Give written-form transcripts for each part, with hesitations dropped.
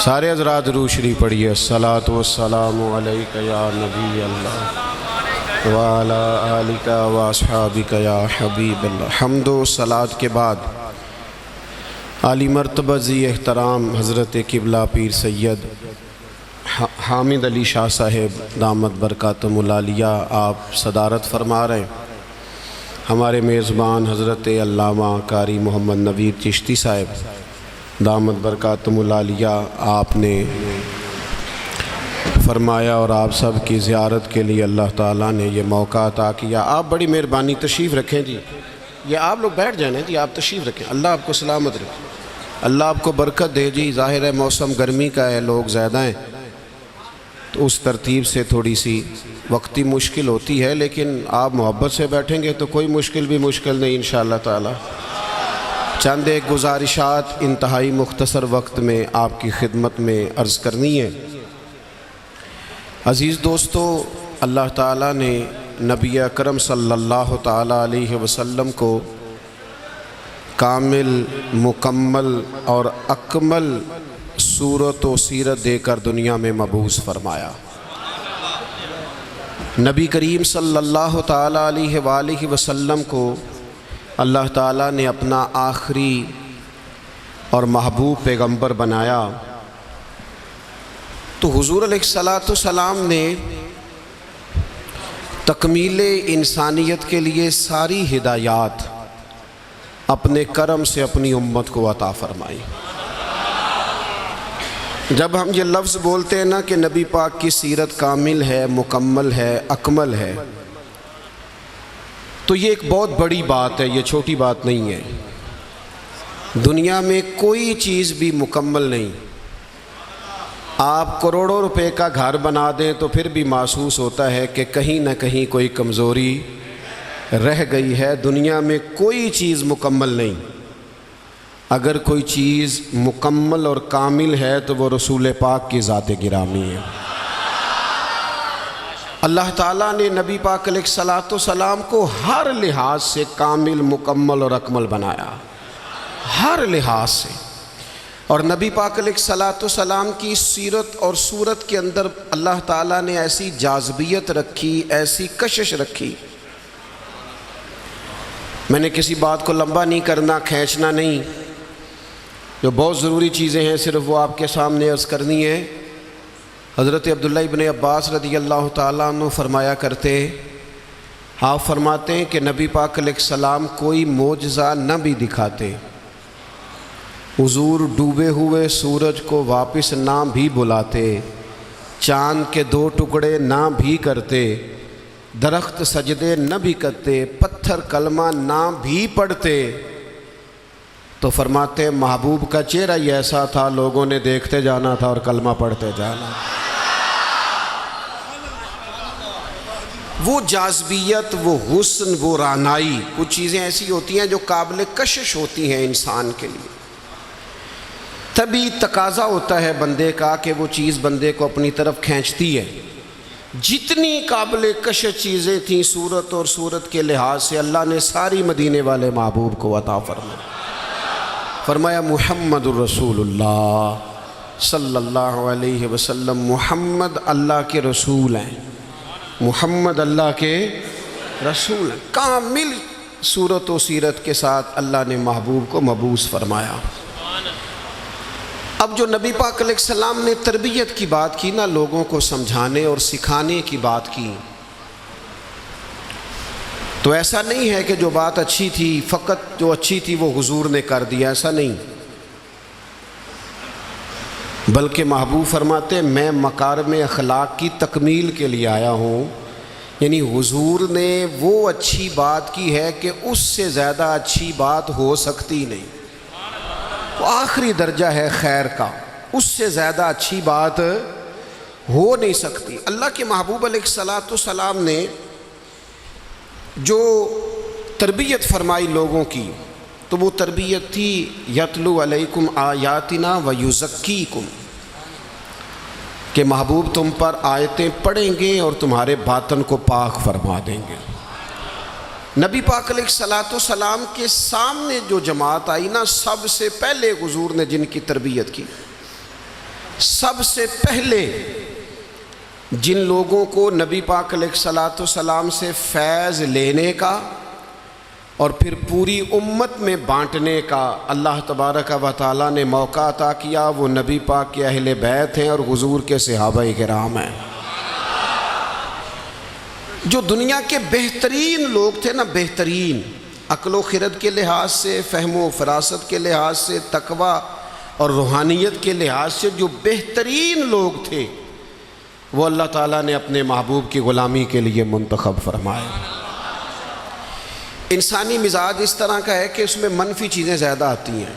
سارے حضرات درود شریف پڑھیے۔ الصلاۃ والسلام علیک یا نبی اللہ وعلی آلک واصحابک یا حبیب اللہ۔ حمد و صلاۃ کے بعد عالی مرتبہ ذی احترام حضرت قبلہ پیر سید حامد علی شاہ صاحب دامت برکاتہم العالیہ آپ صدارت فرما رہے ہیں۔ ہمارے میزبان حضرت علامہ قاری محمد نوید چشتی صاحب دامت برکاتہم العالیہ آپ نے فرمایا اور آپ سب کی زیارت کے لیے اللہ تعالیٰ نے یہ موقع عطا کیا۔ آپ بڑی مہربانی تشریف رکھیں جی، یہ آپ لوگ بیٹھ جائیں جی، آپ تشریف رکھیں، اللہ آپ کو سلامت رکھیں، اللہ آپ کو برکت دے جی۔ ظاہر ہے موسم گرمی کا ہے، لوگ زیادہ ہیں تو اس ترتیب سے تھوڑی سی وقتی مشکل ہوتی ہے، لیکن آپ محبت سے بیٹھیں گے تو کوئی مشکل بھی مشکل نہیں انشاءاللہ تعالی۔ چند ایک گزارشات انتہائی مختصر وقت میں آپ کی خدمت میں عرض کرنی ہے۔ عزیز دوستو، اللہ تعالیٰ نے نبی اکرم صلی اللہ تعالیٰ علیہ وسلم کو کامل، مکمل اور اکمل صورت و سیرت دے کر دنیا میں مبعوث فرمایا۔ نبی کریم صلی اللہ تعالیٰ علیہ وآلہ وسلم کو اللہ تعالیٰ نے اپنا آخری اور محبوب پیغمبر بنایا، تو حضور علیہ السلام نے تکمیل انسانیت کے لیے ساری ہدایات اپنے کرم سے اپنی امت کو عطا فرمائی۔ جب ہم یہ لفظ بولتے ہیں نا کہ نبی پاک کی سیرت کامل ہے، مکمل ہے، اکمل ہے، تو یہ ایک بہت بڑی بات ہے، یہ چھوٹی بات نہیں ہے۔ دنیا میں کوئی چیز بھی مکمل نہیں۔ آپ کروڑوں روپے کا گھر بنا دیں تو پھر بھی محسوس ہوتا ہے کہ کہیں نہ کہیں کوئی کمزوری رہ گئی ہے۔ دنیا میں کوئی چیز مکمل نہیں۔ اگر کوئی چیز مکمل اور کامل ہے تو وہ رسول پاک کی ذات گرامی ہے۔ اللہ تعالیٰ نے نبی پاک علیہ السلام کو ہر لحاظ سے کامل، مکمل اور اکمل بنایا، ہر لحاظ سے۔ اور نبی پاک علیہ السلام کی سیرت اور صورت کے اندر اللہ تعالیٰ نے ایسی جاذبیت رکھی، ایسی کشش رکھی۔ میں نے کسی بات کو لمبا نہیں کرنا، کھینچنا نہیں، جو بہت ضروری چیزیں ہیں صرف وہ آپ کے سامنے عرض کرنی ہے۔ حضرت عبداللہ ابن عباس رضی اللہ تعالیٰ عنہ فرمایا کرتے، آپ فرماتے ہیں کہ نبی پاک علیہ السلام کوئی معجزہ نہ بھی دکھاتے، حضور ڈوبے ہوئے سورج کو واپس نہ بھی بلاتے، چاند کے 2 ٹکڑے نہ بھی کرتے، درخت سجدے نہ بھی کرتے، پتھر کلمہ نہ بھی پڑھتے، تو فرماتے محبوب کا چہرہ ہی ایسا تھا، لوگوں نے دیکھتے جانا تھا اور کلمہ پڑھتے جانا۔ وہ جاذبیت، وہ حسن، وہ رعنائی، کچھ چیزیں ایسی ہوتی ہیں جو قابل کشش ہوتی ہیں انسان کے لیے۔ تبھی تقاضا ہوتا ہے بندے کا کہ وہ چیز بندے کو اپنی طرف کھینچتی ہے۔ جتنی قابل کشش چیزیں تھیں صورت اور صورت کے لحاظ سے، اللہ نے ساری مدینے والے محبوب کو عطا فرمایا۔ فرمایا محمد الرسول اللہ صلی اللہ علیہ وسلم، محمد اللہ کے رسول ہیں، محمد اللہ کے رسول ہیں۔ کامل صورت و سیرت کے ساتھ اللہ نے محبوب کو مبعوث فرمایا۔ اب جو نبی پاک علیہ السلام نے تربیت کی بات کی نا، لوگوں کو سمجھانے اور سکھانے کی بات کی، تو ایسا نہیں ہے کہ جو بات اچھی تھی فقط جو اچھی تھی وہ حضور نے کر دیا، ایسا نہیں، بلکہ محبوب فرماتے میں مکارم اخلاق کی تکمیل کے لیے آیا ہوں، یعنی حضور نے وہ اچھی بات کی ہے کہ اس سے زیادہ اچھی بات ہو سکتی نہیں، وہ آخری درجہ ہے خیر کا، اس سے زیادہ اچھی بات ہو نہیں سکتی۔ اللہ کے محبوب علیہ السلام نے جو تربیت فرمائی لوگوں کی، تو وہ تربیت تھی یتلو علیکم آیاتنا ویزکیکم، کہ محبوب تم پر آیتیں پڑھیں گے اور تمہارے باطن کو پاک فرما دیں گے۔ نبی پاک علیہ السلام کے سامنے جو جماعت آئی نا، سب سے پہلے حضور نے جن کی تربیت کی سب سے پہلے جن لوگوں کو نبی پاک علیہ الصلوۃ والسلام سے فیض لینے کا اور پھر پوری امت میں بانٹنے کا اللہ تبارک و تعالیٰ نے موقع عطا کیا، وہ نبی پاک کے اہل بیت ہیں اور حضور کے صحابہ کرام ہیں، جو دنیا کے بہترین لوگ تھے نا، بہترین عقل و خرد کے لحاظ سے، فہم و فراست کے لحاظ سے، تقوی اور روحانیت کے لحاظ سے جو بہترین لوگ تھے، وہ اللہ تعالیٰ نے اپنے محبوب کی غلامی کے لیے منتخب فرمائے۔ انسانی مزاج اس طرح کا ہے کہ اس میں منفی چیزیں زیادہ آتی ہیں،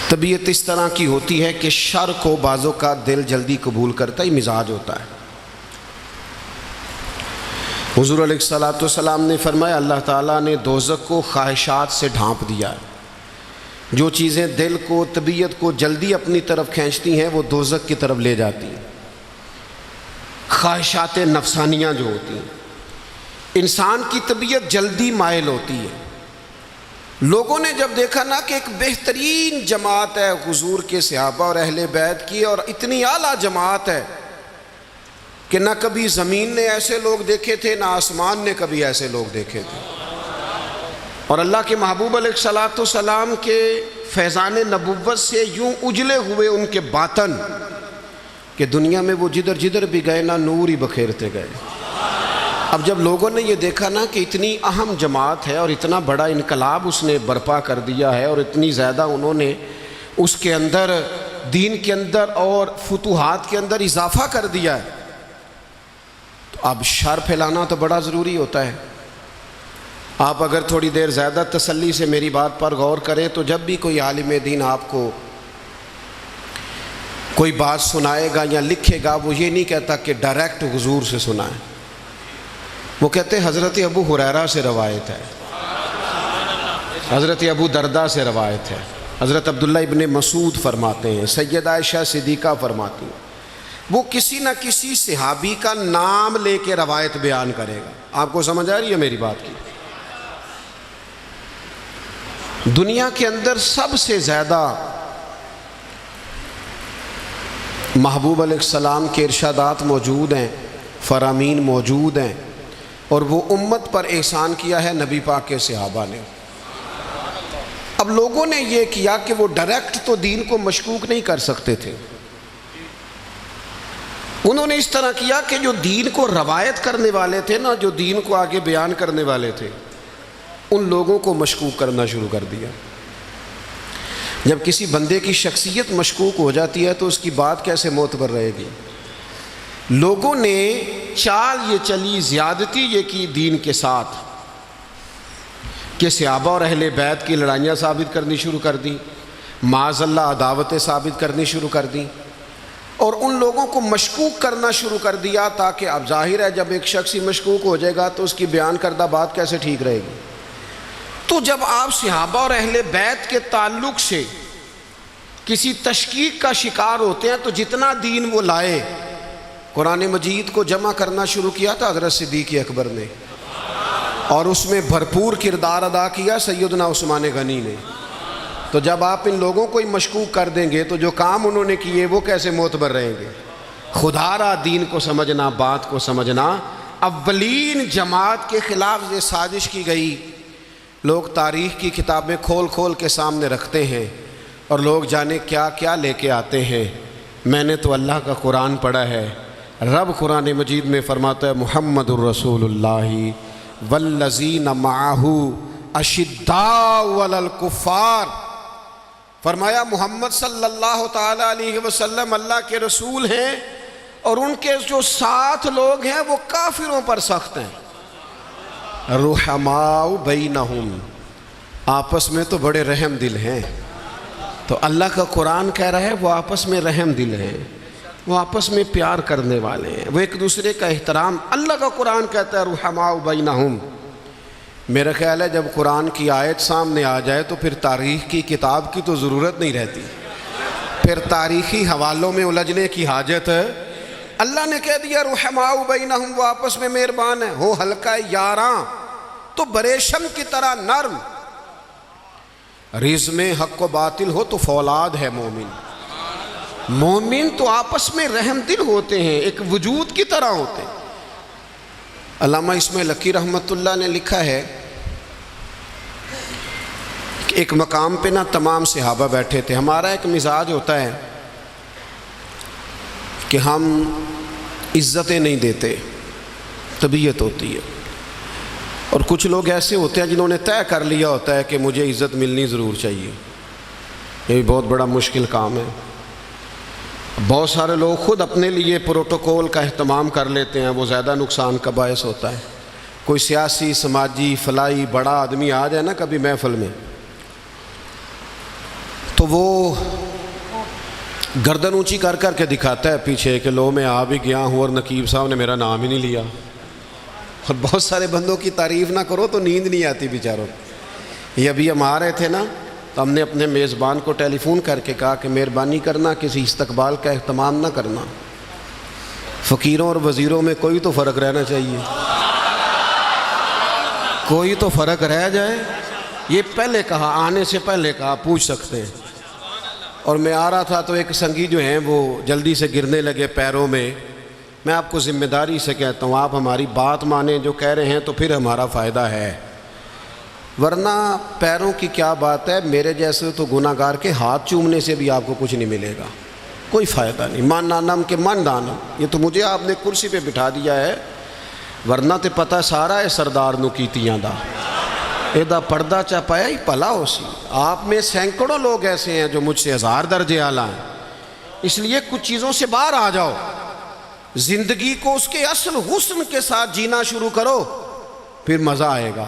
طبیعت اس طرح کی ہوتی ہے کہ شر کو بعضوں کا دل جلدی قبول کرتا ہی مزاج ہوتا ہے۔ حضور علیہ الصلوۃ والسلام نے فرمایا اللہ تعالیٰ نے دوزخ کو خواہشات سے ڈھانپ دیا ہے، جو چیزیں دل کو، طبیعت کو جلدی اپنی طرف کھینچتی ہیں وہ دوزخ کی طرف لے جاتی ہیں، خواہشات نفسانیاں جو ہوتی ہیں۔ انسان کی طبیعت جلدی مائل ہوتی ہے۔ لوگوں نے جب دیکھا نا کہ ایک بہترین جماعت ہے حضور کے صحابہ اور اہل بیت کی، اور اتنی اعلیٰ جماعت ہے کہ نہ کبھی زمین نے ایسے لوگ دیکھے تھے، نہ آسمان نے کبھی ایسے لوگ دیکھے تھے، اور اللہ کے محبوب علیہ الصلوۃ والسلام کے فیضان نبوت سے یوں اجلے ہوئے ان کے باطن کہ دنیا میں وہ جدھر جدھر بھی گئے نا نور ہی بکھیرتے گئے۔ اب جب لوگوں نے یہ دیکھا نا کہ اتنی اہم جماعت ہے اور اتنا بڑا انقلاب اس نے برپا کر دیا ہے اور اتنی زیادہ انہوں نے اس کے اندر، دین کے اندر اور فتوحات کے اندر اضافہ کر دیا ہے، تو اب شر پھیلانا تو بڑا ضروری ہوتا ہے۔ آپ اگر تھوڑی دیر زیادہ تسلی سے میری بات پر غور کریں تو جب بھی کوئی عالم دین آپ کو کوئی بات سنائے گا یا لکھے گا، وہ یہ نہیں کہتا کہ ڈائریکٹ حضور سے سنائے، وہ کہتے ہیں حضرت ابو ہریرہ سے روایت ہے، حضرت ابو درداء سے روایت ہے، حضرت عبداللہ ابن مسعود فرماتے ہیں، سیدہ عائشہ صدیقہ فرماتی ہیں۔ وہ کسی نہ کسی صحابی کا نام لے کے روایت بیان کرے گا۔ آپ کو سمجھ آ رہی ہے میری بات کی؟ دنیا کے اندر سب سے زیادہ محبوب علیہ السلام کے ارشادات موجود ہیں، فرامین موجود ہیں، اور وہ امت پر احسان کیا ہے نبی پاک کے صحابہ نے۔ اب لوگوں نے یہ کیا کہ وہ ڈائریکٹ تو دین کو مشکوک نہیں کر سکتے تھے، انہوں نے اس طرح کیا کہ جو دین کو روایت کرنے والے تھے نا، جو دین کو آگے بیان کرنے والے تھے، ان لوگوں کو مشکوک کرنا شروع کر دیا۔ جب کسی بندے کی شخصیت مشکوک ہو جاتی ہے تو اس کی بات کیسے معتبر رہے گی؟ لوگوں نے چال یہ چلی، زیادتی یہ کی دین کے ساتھ کہ صحابہ اور اہل بیت کی لڑائیاں ثابت کرنی شروع کر دی، معاذ اللہ عداوتیں ثابت کرنی شروع کر دی، اور ان لوگوں کو مشکوک کرنا شروع کر دیا، تاکہ اب ظاہر ہے جب ایک شخص ہی مشکوک ہو جائے گا تو اس کی بیان کردہ بات کیسے ٹھیک رہے گی۔ تو جب آپ صحابہ اور اہل بیت کے تعلق سے کسی تشکیک کا شکار ہوتے ہیں تو جتنا دین وہ لائے، قرآن مجید کو جمع کرنا شروع کیا تھا حضرت صدیق اکبر نے، اور اس میں بھرپور کردار ادا کیا سیدنا عثمان غنی نے۔ تو جب آپ ان لوگوں کو ہی مشکوک کر دیں گے تو جو کام انہوں نے کیے وہ کیسے معتبر رہیں گے؟ خدا را دین کو سمجھنا، بات کو سمجھنا۔ اولین جماعت کے خلاف یہ سازش کی گئی، لوگ تاریخ کی کتابیں کھول کھول کے سامنے رکھتے ہیں اور لوگ جانے کیا کیا لے کے آتے ہیں۔ میں نے تو اللہ کا قرآن پڑھا ہے، رب قرآن مجید میں فرماتا ہے محمد الرسول اللہ والذین معہ اشداء علی الکفار، فرمایا محمد صلی اللہ تعالی علیہ وسلم اللہ کے رسول ہیں اور ان کے جو ساتھ لوگ ہیں وہ کافروں پر سخت ہیں۔ رحماء بینہم، آپس میں تو بڑے رحم دل ہیں۔ تو اللہ کا قرآن کہہ رہا ہے وہ آپس میں رحم دل ہیں، وہ آپس میں پیار کرنے والے ہیں، وہ ایک دوسرے کا احترام۔ اللہ کا قرآن کہتا ہے رحماء بینہم۔ میرا خیال ہے جب قرآن کی آیت سامنے آ جائے تو پھر تاریخ کی کتاب کی تو ضرورت نہیں رہتی، پھر تاریخی حوالوں میں الجھنے کی حاجت ہے۔ اللہ نے کہہ دیا رحماء بینہم، وہ آپس میں مہربان ہیں، ہو ہلکا یاراں تو بریشم کی طرح نرم۔ رزق میں حق و باطل ہو تو فولاد ہے مومن. مومن تو آپس میں رحم دل ہوتے ہیں، ایک وجود کی طرح ہوتے ہیں. علامہ اسماعیل لکی رحمۃ اللہ نے لکھا ہے کہ ایک مقام پہ نا تمام صحابہ بیٹھے تھے. ہمارا ایک مزاج ہوتا ہے کہ ہم عزتیں نہیں دیتے، طبیعت ہوتی ہے. اور کچھ لوگ ایسے ہوتے ہیں جنہوں نے طے کر لیا ہوتا ہے کہ مجھے عزت ملنی ضرور چاہیے. یہ بھی بہت بڑا مشکل کام ہے. بہت سارے لوگ خود اپنے لیے پروٹوکول کا اہتمام کر لیتے ہیں، وہ زیادہ نقصان کا باعث ہوتا ہے. کوئی سیاسی، سماجی، فلاحی بڑا آدمی آ جائے نا کبھی محفل میں، تو وہ گردن اونچی کر کر کے دکھاتا ہے پیچھے کہ لو میں آ بھی گیا ہوں اور نقیب صاحب نے میرا نام ہی نہیں لیا. اور بہت سارے بندوں کی تعریف نہ کرو تو نیند نہیں آتی بیچاروں. یہ ابھی ہم آ رہے تھے نا تو ہم نے اپنے میزبان کو ٹیلی فون کر کے کہا کہ مہربانی کرنا کسی استقبال کا اہتمام نہ کرنا، فقیروں اور وزیروں میں کوئی تو فرق رہنا چاہیے، کوئی تو فرق رہ جائے. یہ پہلے کہا، آنے سے پہلے کہا، پوچھ سکتے ہیں. اور میں آ رہا تھا تو ایک سنگی جو ہیں وہ جلدی سے گرنے لگے پیروں میں. میں آپ کو ذمہ داری سے کہتا ہوں، آپ ہماری بات مانیں جو کہہ رہے ہیں تو پھر ہمارا فائدہ ہے، ورنہ پیروں کی کیا بات ہے. میرے جیسے تو گناہ گار کے ہاتھ چومنے سے بھی آپ کو کچھ نہیں ملے گا، کوئی فائدہ نہیں. مان نانم کے من دانم، یہ تو مجھے آپ نے کرسی پہ بٹھا دیا ہے، ورنہ تو پتہ سارا ہے سردار نو کیتیاں دا ایدہ پردہ چا پایا ہی پلا ہو سی. آپ میں سینکڑوں لوگ ایسے ہیں جو مجھ سے 1000 درجے اعلیٰ ہیں. اس لیے کچھ چیزوں سے باہر آ جاؤ، زندگی کو اس کے اصل حسن کے ساتھ جینا شروع کرو، پھر مزہ آئے گا.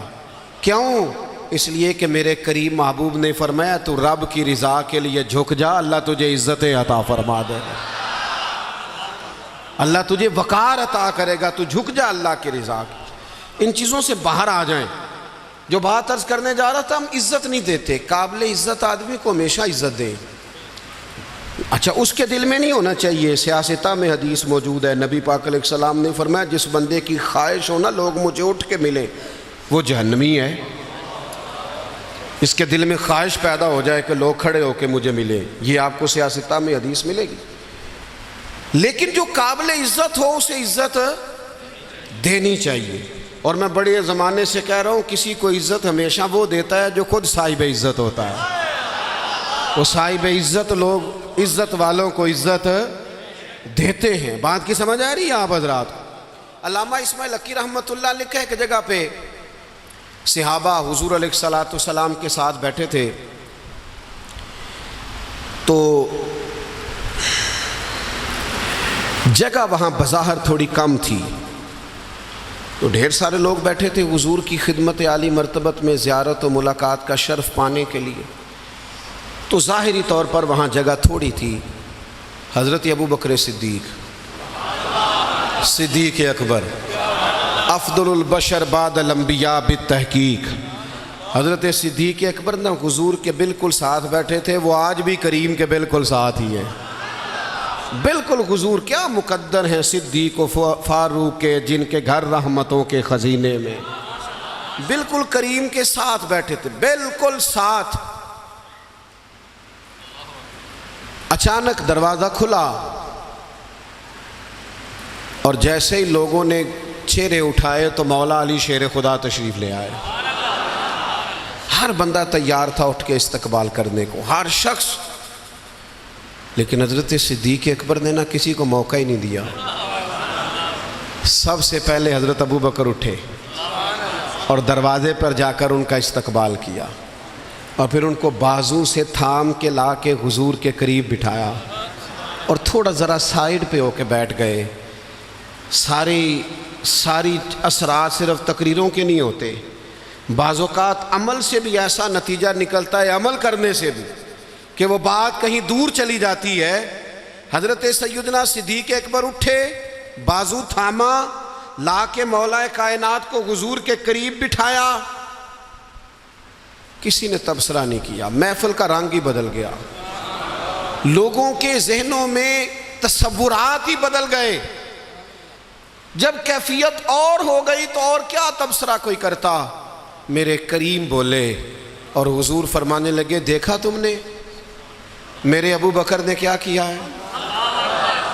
کیوں؟ اس لیے کہ میرے کریم محبوب نے فرمایا تو رب کی رضا کے لیے جھک جا، اللہ تجھے عزت عطا فرما دے گا، اللہ تجھے وقار عطا کرے گا. تو جھک جا اللہ کی رضا کی. ان چیزوں سے باہر آ جائیں. جو بات عرض کرنے جا رہا تھا، ہم عزت نہیں دیتے. قابل عزت آدمی کو ہمیشہ عزت دیں. اچھا، اس کے دل میں نہیں ہونا چاہیے. سیاستہ میں حدیث موجود ہے، نبی پاک علیہ السلام نے فرمایا جس بندے کی خواہش ہو نا لوگ مجھے اٹھ کے ملیں، وہ جہنمی ہے. اس کے دل میں خواہش پیدا ہو جائے کہ لوگ کھڑے ہو کے مجھے ملیں، یہ آپ کو سیاستہ میں حدیث ملے گی. لیکن جو قابل عزت ہو اسے عزت دینی چاہیے. اور میں بڑے زمانے سے کہہ رہا ہوں، کسی کو عزت ہمیشہ وہ دیتا ہے جو خود صاحب عزت ہوتا ہے. وہ صاحب عزت لوگ عزت والوں کو عزت دیتے ہیں. بات کی سمجھ آ رہی ہے آپ حضرات کو؟ علامہ اسماعیل لکی رحمۃ اللہ لکھا ہے کہ جگہ پہ صحابہ حضور علیہ السلام کے ساتھ بیٹھے تھے، تو جگہ وہاں بظاہر تھوڑی کم تھی، تو ڈھیر سارے لوگ بیٹھے تھے حضور کی خدمت عالی مرتبت میں زیارت و ملاقات کا شرف پانے کے لیے. تو ظاہری طور پر وہاں جگہ تھوڑی تھی. حضرت ابو بکر صدیق اکبر، افضل البشر بعد الانبیاء بالتحقیق، حضرت صدیق اکبر نہ حضور کے بالکل ساتھ بیٹھے تھے. وہ آج بھی کریم کے بالکل ساتھ ہی ہیں. بالکل حضور کیا مقدر ہیں صدیق و فاروق کے، جن کے گھر رحمتوں کے خزینے میں. بالکل کریم کے ساتھ بیٹھے تھے، بالکل ساتھ. اچانک دروازہ کھلا اور جیسے ہی لوگوں نے چہرے اٹھائے تو مولا علی شیر خدا تشریف لے آئے. ہر بندہ تیار تھا اٹھ کے استقبال کرنے کو، ہر شخص. لیکن حضرت صدیق اکبر نے نہ کسی کو موقع ہی نہیں دیا. سب سے پہلے حضرت ابو بکر اٹھے اور دروازے پر جا کر ان کا استقبال کیا، اور پھر ان کو بازو سے تھام کے لا کے حضور کے قریب بٹھایا اور تھوڑا ذرا سائیڈ پہ ہو کے بیٹھ گئے. ساری اثرات صرف تقریروں کے نہیں ہوتے، بعض اوقات عمل سے بھی ایسا نتیجہ نکلتا ہے، عمل کرنے سے بھی، کہ وہ بات کہیں دور چلی جاتی ہے. حضرت سیدنا صدیق اکبر اٹھے، بازو تھاما، لا کے مولا کائنات کو حضور کے قریب بٹھایا. کسی نے تبصرہ نہیں کیا. محفل کا رنگ ہی بدل گیا، لوگوں کے ذہنوں میں تصورات ہی بدل گئے. جب کیفیت اور ہو گئی تو اور کیا تبصرہ کوئی کرتا. میرے کریم بولے اور حضور فرمانے لگے دیکھا تم نے میرے ابو بکر نے کیا کیا ہے؟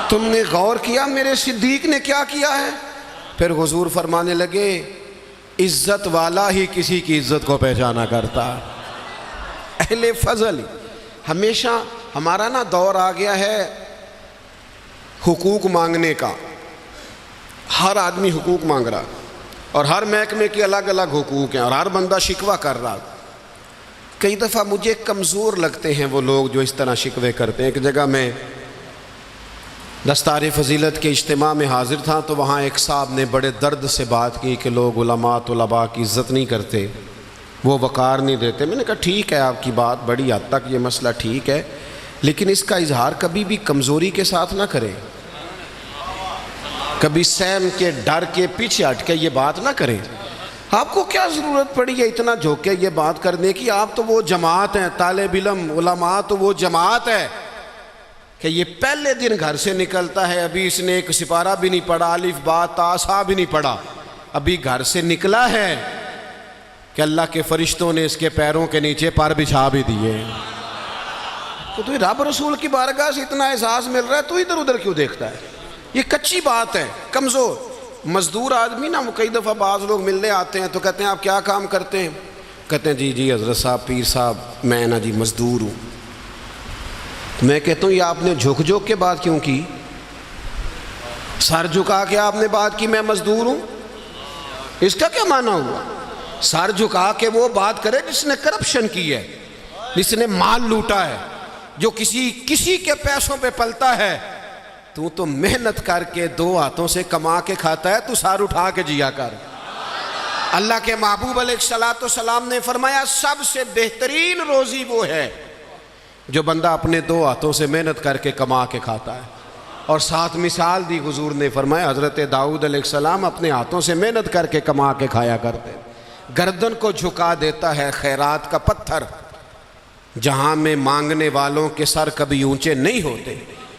تم نے غور کیا میرے صدیق نے کیا کیا ہے؟ پھر حضور فرمانے لگے عزت والا ہی کسی کی عزت کو پہچانا کرتا ہے، اہل فضل۔ ہمیشہ ہمارا نا دور آ گیا ہے حقوق مانگنے کا، ہر آدمی حقوق مانگ رہا اور ہر محکمے کے الگ الگ حقوق ہیں اور ہر بندہ شکوہ کر رہا۔ کئی دفعہ مجھے کمزور لگتے ہیں وہ لوگ جو اس طرح شکوے کرتے ہیں۔ ایک جگہ میں دستار فضیلت کے اجتماع میں حاضر تھا تو وہاں ایک صاحب نے بڑے درد سے بات کی کہ لوگ علماء طلباء کی عزت نہیں کرتے، وہ وقار نہیں دیتے۔ میں نے کہا ٹھیک ہے آپ کی بات بڑی حد تک یہ مسئلہ ٹھیک ہے، لیکن اس کا اظہار کبھی بھی کمزوری کے ساتھ نہ کریں، کبھی سہم کے ڈر کے پیچھے ہٹ کے یہ بات نہ کریں۔ آپ کو کیا ضرورت پڑی ہے اتنا جھوک کے یہ بات کرنے کی؟ آپ تو وہ جماعت ہیں، طالب علم علماء تو وہ جماعت ہے کہ یہ پہلے دن گھر سے نکلتا ہے، ابھی اس نے ایک سپارہ بھی نہیں پڑھا، الف با تا سا بھی نہیں پڑھا، ابھی گھر سے نکلا ہے کہ اللہ کے فرشتوں نے اس کے پیروں کے نیچے پر بچھا بھی دیے۔ تو رب رسول کی بارگاہ سے اتنا احساس مل رہا ہے تو ادھر ادھر کیوں دیکھتا ہے؟ یہ کچی بات ہے، کمزور مزدور آدمی نا، کئی دفعہ بعض لوگ ملنے آتے ہیں تو کہتے ہیں آپ کیا کام کرتے ہیں؟ کہتے ہیں جی حضرت صاحب پیر صاحب میں نا جی مزدور ہوں۔ میں کہتا ہوں یہ آپ نے جھک جھک کے بات کیوں کی؟ سر جھکا کے آپ نے بات کی میں مزدور ہوں، اس کا کیا معنی ہوا؟ سر جھکا کے وہ بات کرے جس نے کرپشن کی ہے، جس نے مال لوٹا ہے، جو کسی کے پیسوں پہ پلتا ہے۔ تو محنت کر کے دو ہاتھوں سے کما کے کھاتا ہے، تو سر اٹھا کے جیا کر۔ اللہ کے محبوب علیہ السلام نے فرمایا سب سے بہترین روزی وہ ہے جو بندہ اپنے دو ہاتھوں سے محنت کر کے کما کے کھاتا ہے۔ اور ساتھ مثال دی حضور نے فرمایا حضرت داؤد علیہ السلام اپنے ہاتھوں سے محنت کر کے کما کے کھایا کرتے، گردن کو جھکا دیتا ہے خیرات کا پتھر، جہاں میں مانگنے والوں کے سر کبھی اونچے نہیں ہوتے۔